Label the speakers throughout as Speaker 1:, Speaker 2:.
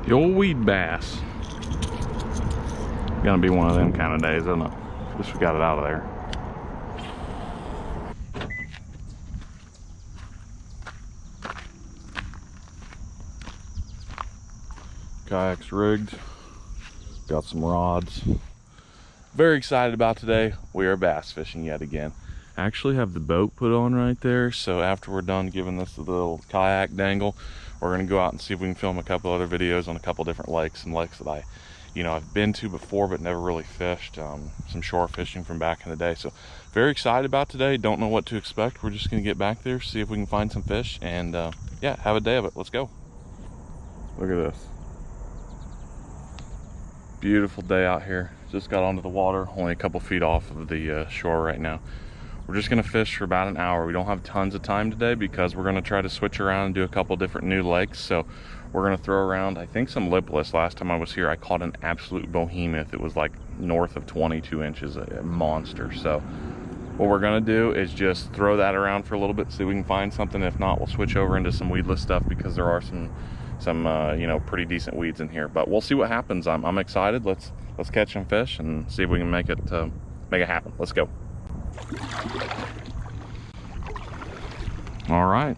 Speaker 1: The old weed bass. Gonna be one of them kind of days, isn't it? At least we got it out of there. Kayaks rigged. Got some rods. Very excited about today. We are bass fishing yet again. I actually have the boat put on right there, so after we're done giving this a little kayak dangle, we're gonna go out and see if we can film a couple other videos on a couple different lakes, some lakes that I've been to before but never really fished. Some shore fishing from back in the day. So very excited about today. Don't know what to expect. We're just gonna get back there, see if we can find some fish, and yeah, have a day of it. Let's go. Look at this. Beautiful day out here. Just got onto the water, only a couple feet off of the shore right now. We're just gonna fish for about an hour. We don't have tons of time today because we're gonna try to switch around and do a couple different new lakes. So we're gonna throw around, I think, some lipless. Last time I was here, I caught an absolute behemoth. It was like north of 22 inches, a monster. So what we're gonna do is just throw that around for a little bit, see if we can find something. If not, we'll switch over into some weedless stuff because there are some pretty decent weeds in here. But we'll see what happens. I'm excited. Let's catch some fish and see if we can make it happen. Let's go. All right,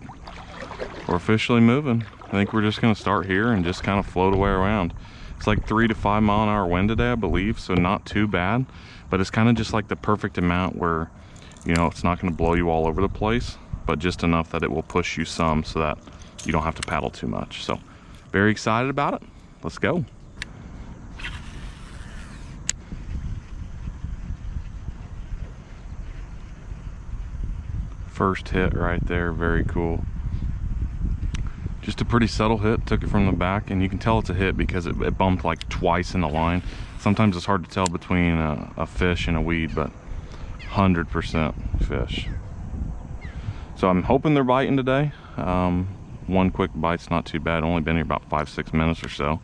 Speaker 1: we're officially moving. I think we're just gonna start here and just kind of float away around. It's like 3 to 5 mile an hour wind today, I believe, so not too bad, but it's kind of just like the perfect amount where, it's not gonna blow you all over the place, but just enough that it will push you some so that you don't have to paddle too much. So very excited about it. Let's go. First hit right there, very cool. Just a pretty subtle hit, took it from the back, and you can tell it's a hit because it bumped like twice in the line. Sometimes it's hard to tell between a fish and a weed, but 100% fish. So I'm hoping they're biting today. One quick bite's not too bad. Only been here about 5-6 minutes or so.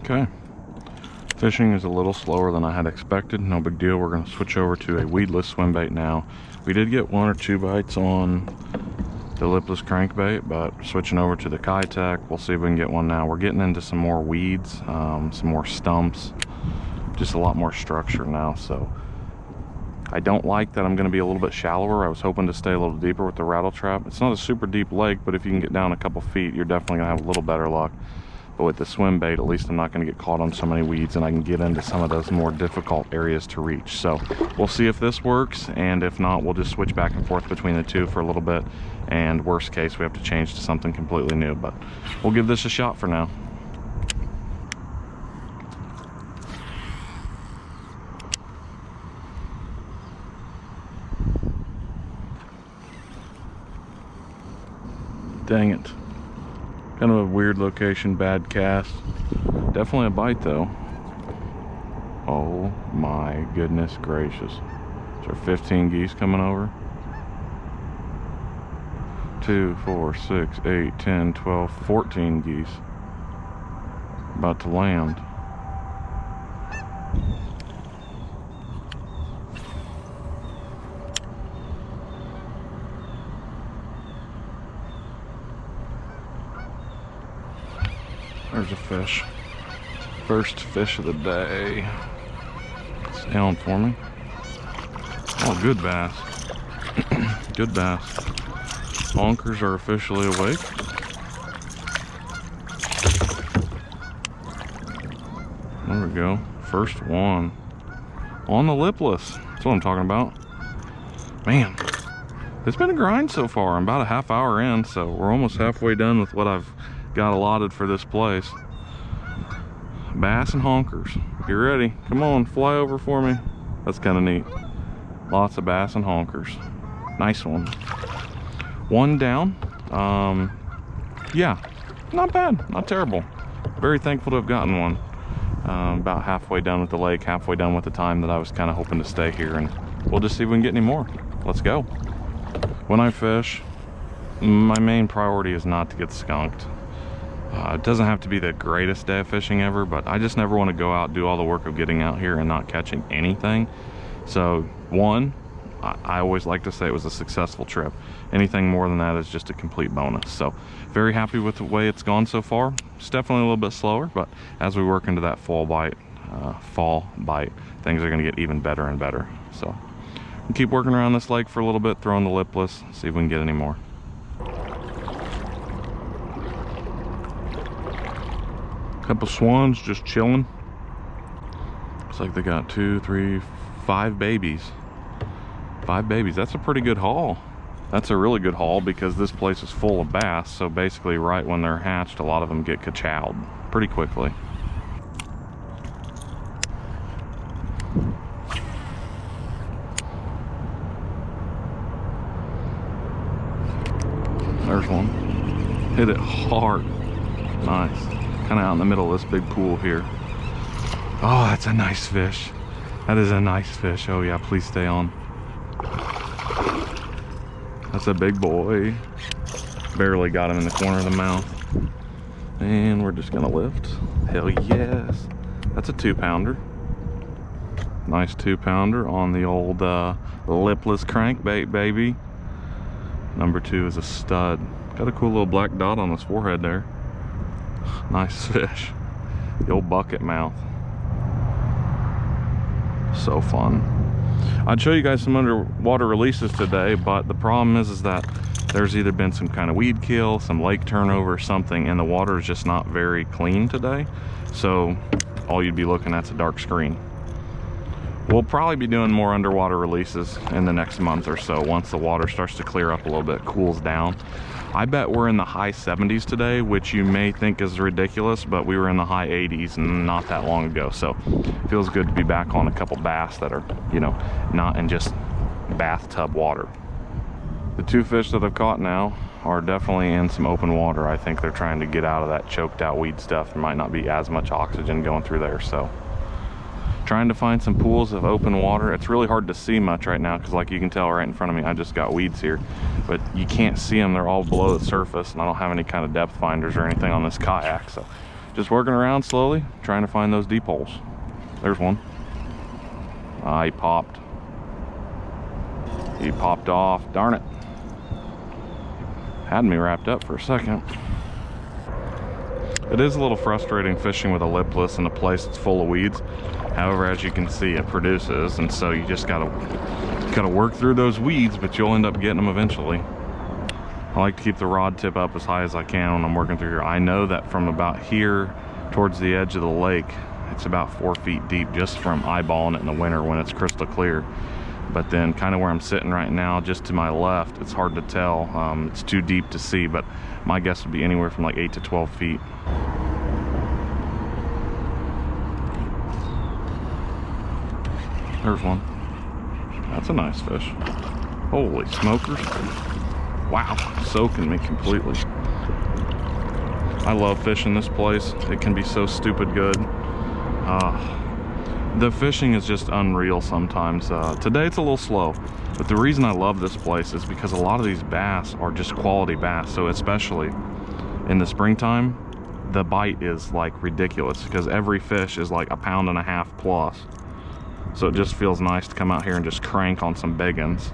Speaker 1: Okay, fishing is a little slower than I had expected. No big deal. We're going to switch over to a weedless swim bait now. We did get 1 or 2 bites on the lipless crankbait, but switching over to the Keitech, we'll see if we can get one now. We're getting into some more weeds, some more stumps, just a lot more structure now. So I don't like that I'm going to be a little bit shallower. I was hoping to stay a little deeper with the rattle trap. It's not a super deep lake, but if you can get down a couple feet, you're definitely going to have a little better luck. But with the swim bait, at least I'm not going to get caught on so many weeds, and I can get into some of those more difficult areas to reach. So we'll see if this works, and if not, we'll just switch back and forth between the two for a little bit, and worst case, we have to change to something completely new. But we'll give this a shot for now. Dang it. Kind of a weird location, bad cast. Definitely a bite though. Oh my goodness gracious. Is there 15 geese coming over? 2, 4, 6, 8, 10, 12, 14 geese. About to land. There's a fish. First fish of the day. It's down for me. Oh, good bass. Good bass. Honkers are officially awake. There we go. First one. On the lipless. That's what I'm talking about. Man, it's been a grind so far. I'm about a half hour in, so we're almost halfway done with what I've got allotted for this place. Bass and honkers. You ready? Come on, fly over for me. That's kind of neat. Lots of bass and honkers. Nice one. One down. Yeah, not bad, not terrible. Very thankful to have gotten one. About halfway done with the lake, halfway done with the time that I was kind of hoping to stay here, and we'll just see if we can get any more. Let's go. When I fish, my main priority is not to get skunked. It doesn't have to be the greatest day of fishing ever, but I just never want to go out, do all the work of getting out here and not catching anything. So one, I always like to say it was a successful trip. Anything more than that is just a complete bonus. So very happy with the way it's gone so far. It's definitely a little bit slower, but as we work into that fall bite, things are going to get even better and better. So we'll keep working around this lake for a little bit, throwing the lipless, see if we can get any more. Couple swans just chilling. Looks like they got 2, 3, 5 babies. 5 babies. That's a pretty good haul. That's a really good haul because this place is full of bass. So basically right when they're hatched, a lot of them get ka-chowed pretty quickly. There's one. Hit it hard. Nice. Kind of out in the middle of this big pool here. Oh, that's a nice fish. That is a nice fish. Oh yeah, please stay on. That's a big boy. Barely got him in the corner of the mouth. And we're just gonna lift. Hell yes. That's a 2-pounder. Nice 2-pounder on the old lipless crankbait, baby. Number 2 is a stud. Got a cool little black dot on his forehead there. Nice fish. The old bucket mouth. So fun. I'd show you guys some underwater releases today, but the problem is that there's either been some kind of weed kill, some lake turnover, something, and the water is just not very clean today. So all you'd be looking at is a dark screen. We'll probably be doing more underwater releases in the next month or so once the water starts to clear up a little bit, cools down. I bet we're in the high 70s today, which you may think is ridiculous, but we were in the high 80s not that long ago. So it feels good to be back on a couple bass that are, you know, not in just bathtub water. The 2 fish that I've caught now are definitely in some open water. I think they're trying to get out of that choked out weed stuff. There might not be as much oxygen going through there, so trying to find some pools of open water. It's really hard to see much right now because, like you can tell right in front of me, I just got weeds here, but you can't see them. They're all below the surface, and I don't have any kind of depth finders or anything on this kayak, so just working around slowly trying to find those deep holes. There's one. He popped off. Darn it, had me wrapped up for a second. It is a little frustrating fishing with a lipless in a place that's full of weeds. However, as you can see, it produces, and so you just gotta work through those weeds, but you'll end up getting them eventually. I like to keep the rod tip up as high as I can when I'm working through here. I know that from about here towards the edge of the lake, it's about 4 feet deep just from eyeballing it in the winter when it's crystal clear. But then kind of where I'm sitting right now, just to my left, it's hard to tell. It's too deep to see, but my guess would be anywhere from like 8 to 12 feet. There's one. That's a nice fish. Holy smokers. Wow, soaking me completely. I love fishing this place. It can be so stupid good. The fishing is just unreal sometimes. Today it's a little slow, but the reason I love this place is because a lot of these bass are just quality bass. So especially in the springtime, the bite is like ridiculous because every fish is like 1.5 pounds plus. So it just feels nice to come out here and just crank on some big ones.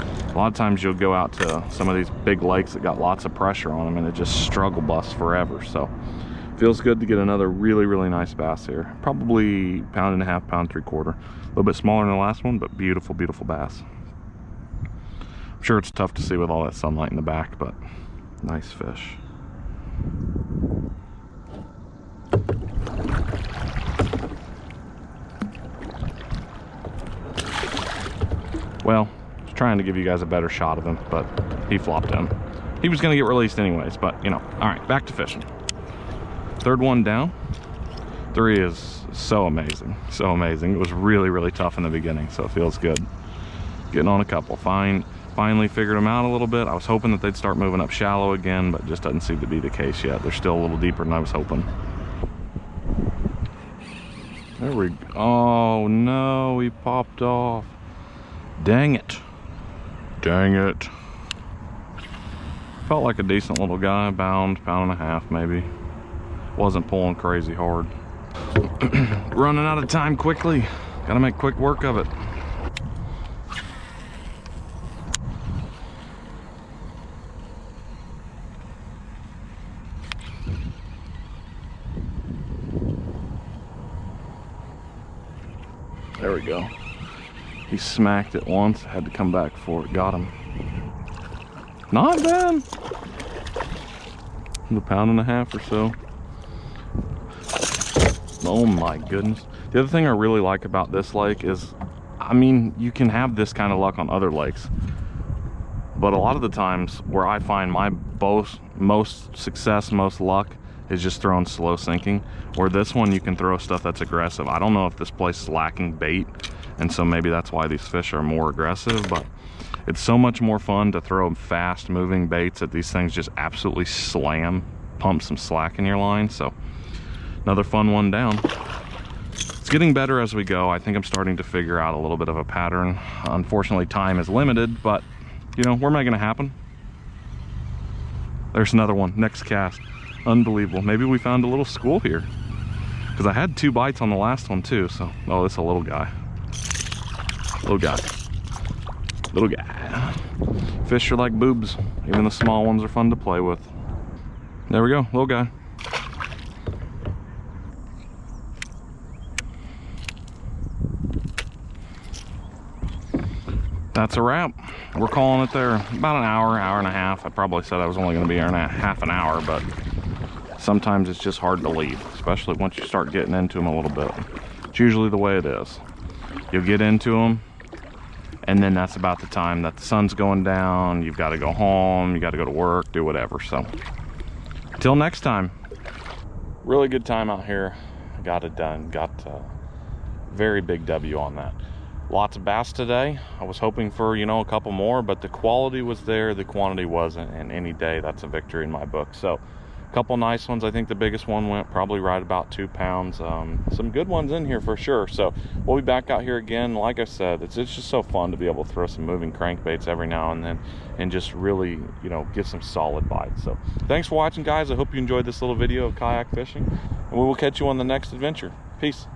Speaker 1: A lot of times you'll go out to some of these big lakes that got lots of pressure on them and it just struggle busts forever. So feels good to get another really nice bass here. Probably 1.5 pounds, 1.75 pounds. A little bit smaller than the last one, but beautiful bass. I'm sure it's tough to see with all that sunlight in the back, but nice fish. Well, I was trying to give you guys a better shot of him, but he flopped in. He was gonna get released anyways, but you know. All right, back to fishing. 3rd one down. 3 is so amazing, so amazing. It was really tough in the beginning, so it feels good. Getting on a couple. Finally figured them out a little bit. I was hoping that they'd start moving up shallow again, but it just doesn't seem to be the case yet. They're still a little deeper than I was hoping. There we go. Oh no, he popped off. Dang it. Dang it. Felt like a decent little guy, pound and a half maybe. Wasn't pulling crazy hard. Running out of time quickly. Gotta make quick work of it. There we go. He smacked it once, had to come back for it. Got him. Not bad. A pound and a half or so. Oh my goodness. The other thing I really like about this lake is, I mean, you can have this kind of luck on other lakes, but a lot of the times where I find my most success, most luck, is just throwing slow sinking. Or this one, you can throw stuff that's aggressive. I don't know if this place is lacking bait, and so maybe that's why these fish are more aggressive, but it's so much more fun to throw fast moving baits that these things just absolutely slam, pump some slack in your line. So another fun one down. It's getting better as we go. I think I'm starting to figure out a little bit of a pattern. Unfortunately, time is limited, but you know, we're making it happen. There's another one, next cast. Unbelievable. Maybe we found a little school here, because I had 2 bites on the last one too. So, oh, it's a little guy. Little guy. Little guy. Fish are like boobs. Even the small ones are fun to play with. There we go, little guy. That's a wrap. We're calling it there. About an hour and a half. I probably said I was only going to be here in half an hour, but sometimes it's just hard to leave, especially once you start getting into them a little bit. It's usually the way it is. You'll get into them, and then that's about the time that the sun's going down. You've got to go home, you got to go to work, do whatever. So until next time. Really good time out here. Got it done. Got a very big W on that. Lots of bass today. I was hoping for, you know, a couple more, but the quality was there, the quantity wasn't, and any day that's a victory in my book. So a couple nice ones. I think the biggest one went probably right about 2 pounds. Some good ones in here for sure. So we'll be back out here again. Like I said, it's just so fun to be able to throw some moving crankbaits every now and then and just really, you know, get some solid bites. So thanks for watching, guys. I hope you enjoyed this little video of kayak fishing, and we will catch you on the next adventure. Peace.